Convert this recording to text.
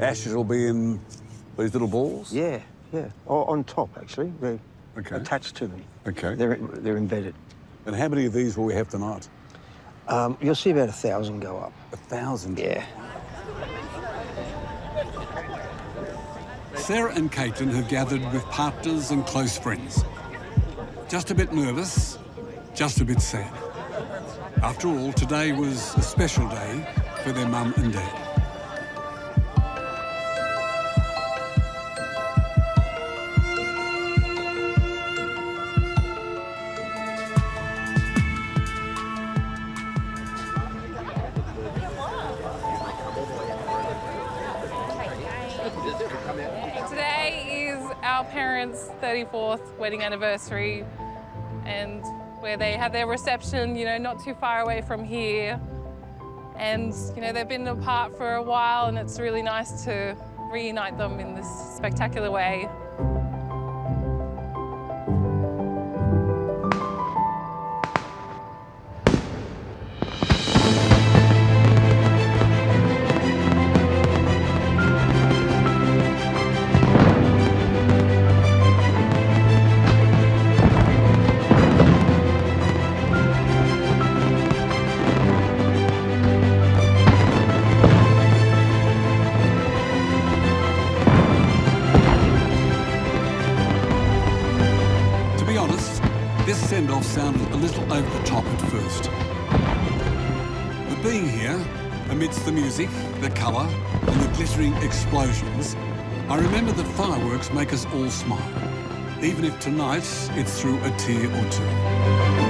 ashes will be in these little balls? Yeah, yeah. Or on top, actually. They're attached to them. Okay. They're embedded. And how many of these will we have tonight? You'll see about 1,000 go up. 1,000? Yeah. Sarah and Caitlin have gathered with partners and close friends. Just a bit nervous, just a bit sad. After all, today was a special day for their mum and dad. Today is our parents' 34th wedding anniversary, and where they have their reception, you know, not too far away from here. And, you know, they've been apart for a while, and it's really nice to reunite them in this spectacular way. This send-off sounded a little over the top at first. But being here, amidst the music, the colour and the glittering explosions, I remember that fireworks make us all smile, even if tonight it's through a tear or two.